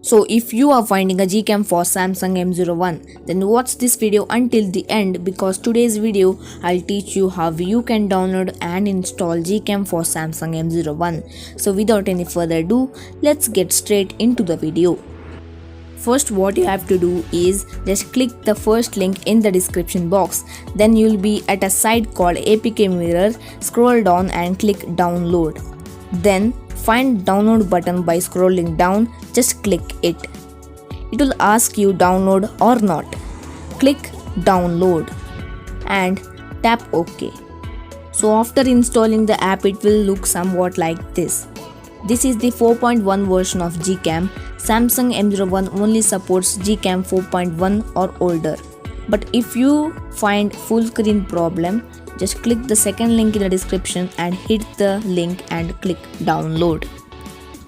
So if you are finding a Gcam for Samsung M01, then watch this video until the end, because today's video I'll teach you how you can download and install Gcam for Samsung M01. So without any further ado, let's get straight into the video. First, what you have to do is just click the first link in the description box. Then you'll be at a site called APK Mirror. Scroll down and click download. Then find download button by scrolling down. Just click it. It will ask you download or not. Click download and tap OK. So after installing the app, it will look somewhat like this. This is the 4.1 version of Gcam. Samsung M01 only supports Gcam 4.1 or older. But if you find full screen problem, just click the second link in the description and hit the link and click download.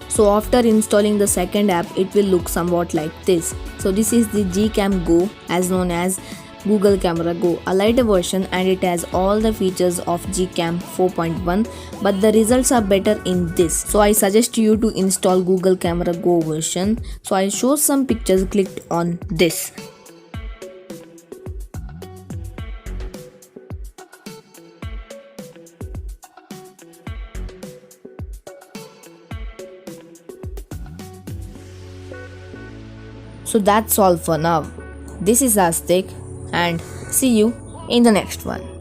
So after installing the second app, it will look somewhat like this. So this is the Gcam Go, as known as Google Camera Go, a lighter version, and it has all the features of Gcam 4.1, but the results are better in this. So I suggest you to install Google Camera Go version. So I show some pictures. Clicked on this. So that's all for now. This is Astik, and see you in the next one.